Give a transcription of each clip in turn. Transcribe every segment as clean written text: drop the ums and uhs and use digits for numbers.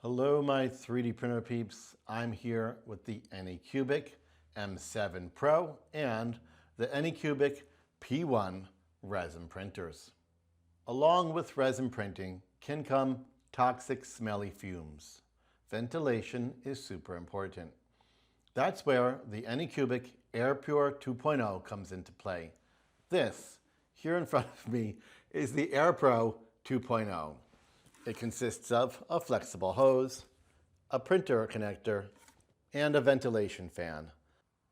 Hello, my 3D printer peeps. I'm here with the Anycubic M7 Pro and the Anycubic P1 resin printers. Along with resin printing can come toxic smelly fumes. Ventilation is super important. That's where the Anycubic AirPure 2.0 comes into play. This, here in front of me, is the AirPro 2.0. It consists of a flexible hose, a printer connector, and a ventilation fan.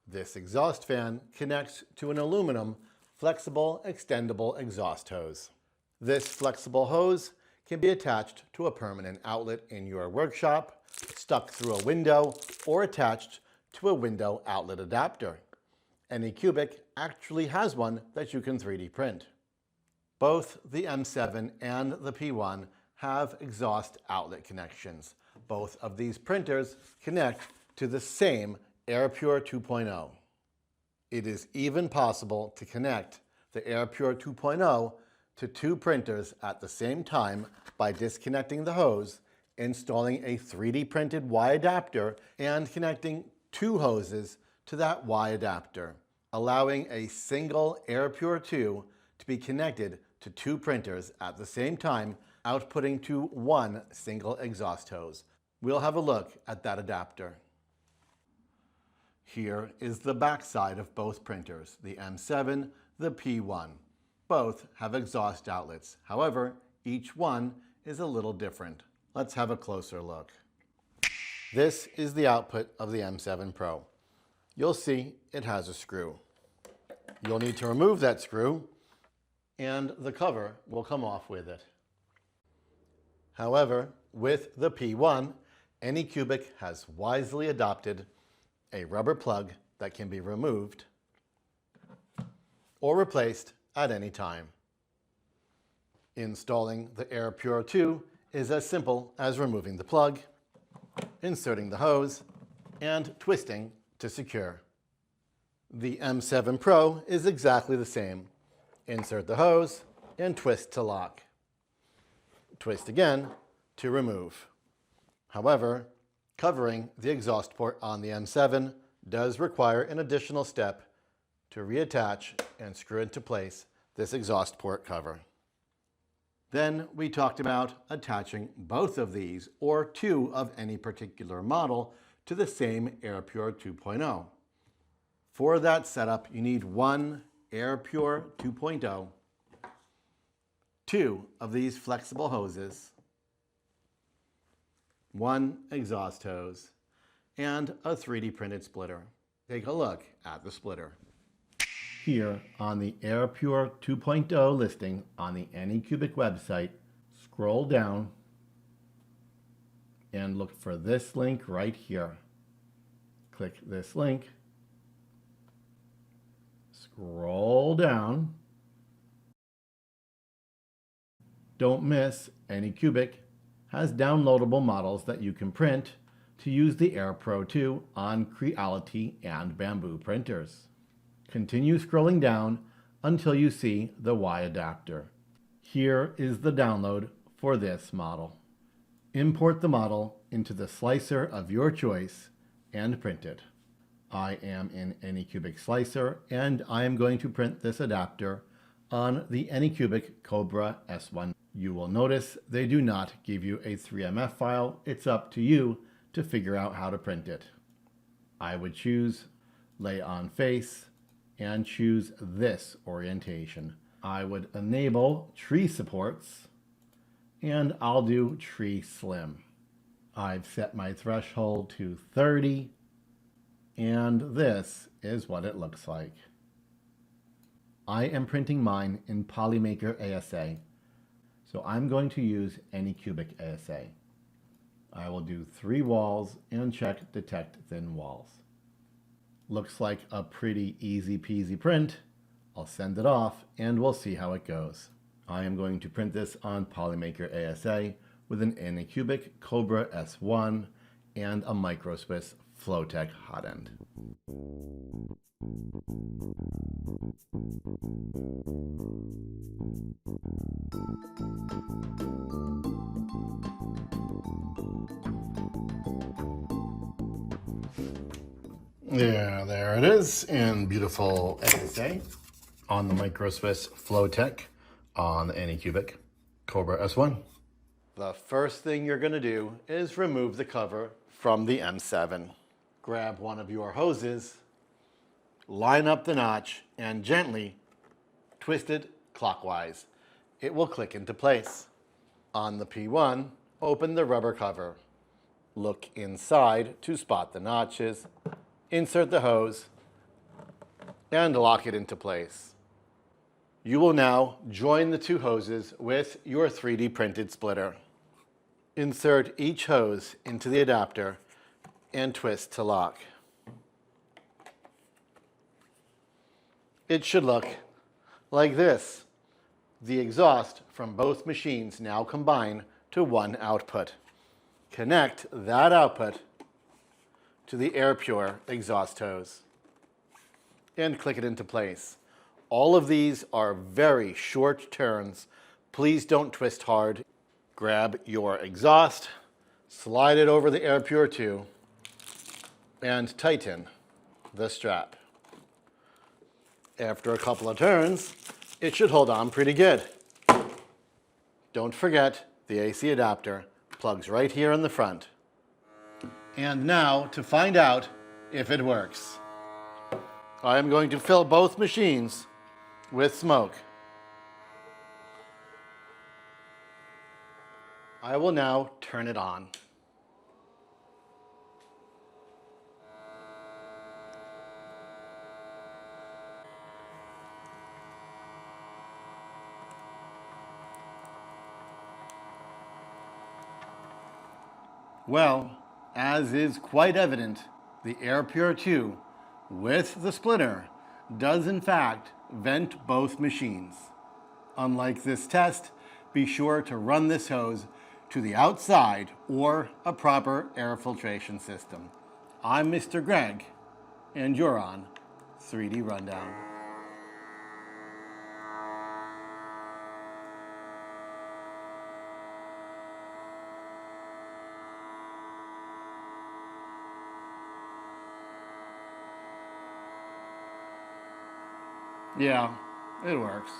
This exhaust fan connects to an aluminum, flexible, extendable exhaust hose. This flexible hose can be attached to a permanent outlet in your workshop, stuck through a window, or attached to a window outlet adapter. Anycubic actually has one that you can 3D print. Both the M7 and the P1 have exhaust outlet connections. Both of these printers connect to the same AirPure 2.0. It is even possible to connect the AirPure 2.0 to two printers at the same time by disconnecting the hose, installing a 3D printed Y adapter, and connecting two hoses to that Y adapter, allowing a single AirPure 2 to be connected to two printers at the same time, outputting to one single exhaust hose. We'll have a look at that adapter. Here is the back side of both printers, the M7, the P1. Both have exhaust outlets. However, each one is a little different. Let's have a closer look. This is the output of the M7 Pro. You'll see it has a screw. You'll need to remove that screw, and the cover will come off with it. However, with the P1, Anycubic has wisely adopted a rubber plug that can be removed or replaced at any time. Installing the AirPure 2 is as simple as removing the plug, inserting the hose, and twisting to secure. The M7 Pro is exactly the same. Insert the hose and twist to lock. Twist again to remove. However, covering the exhaust port on the M7 does require an additional step to reattach and screw into place this exhaust port cover. Then we talked about attaching both of these or two of any particular model to the same AirPure 2.0. For that setup, you need one AirPure 2.0, two of these flexible hoses, one exhaust hose, and a 3D printed splitter. Take a look at the splitter. Here on the AirPure 2.0 listing on the Anycubic website, scroll down and look for this link right here. Click this link, scroll down. Don't miss, Anycubic has downloadable models that you can print to use the AirPro 2 on Creality and Bamboo printers. Continue scrolling down until you see the Y adapter. Here is the download for this model. Import the model into the slicer of your choice and print it. I am in Anycubic Slicer, and I am going to print this adapter on the Anycubic Cobra S1. You will notice they do not give you a 3MF file. It's up to you to figure out how to print it. I would choose Lay on Face and choose this orientation. I would enable tree supports, and I'll do tree slim. I've set my threshold to 30, and this is what it looks like. I am printing mine in Polymaker ASA, so I'm going to use Anycubic ASA. I will do 3 walls and check Detect Thin Walls. Looks like a pretty easy peasy print. I'll send it off and we'll see how it goes. I am going to print this on Polymaker ASA with an Anycubic Cobra S1 and a Micro Swiss Flowtech hot end. There it is in beautiful ASA on the Micro Swiss Flowtech on the Anycubic Cobra S1. The first thing you're going to do is remove the cover from the M7. Grab one of your hoses, line up the notch, and gently twist it clockwise. It will click into place. On the P1, open the rubber cover. Look inside to spot the notches. Insert the hose and lock it into place. You will now join the two hoses with your 3D printed splitter. Insert each hose into the adapter and twist to lock. It should look like this. The exhaust from both machines now combine to one output. Connect that output to the AirPure exhaust hose and click it into place. All of these are very short turns. Please don't twist hard. Grab your exhaust, slide it over the AirPure 2, and tighten the strap. After a couple of turns, it should hold on pretty good. Don't forget the AC adapter plugs right here in the front. And now to find out if it works. I am going to fill both machines with smoke. I will now turn it on. Well, as is quite evident, the AirPure 2 with the splitter does in fact vent both machines. Unlike this test, be sure to run this hose to the outside or a proper air filtration system. I'm Mr. Greg, and you're on 3D Rundown. Yeah, it works.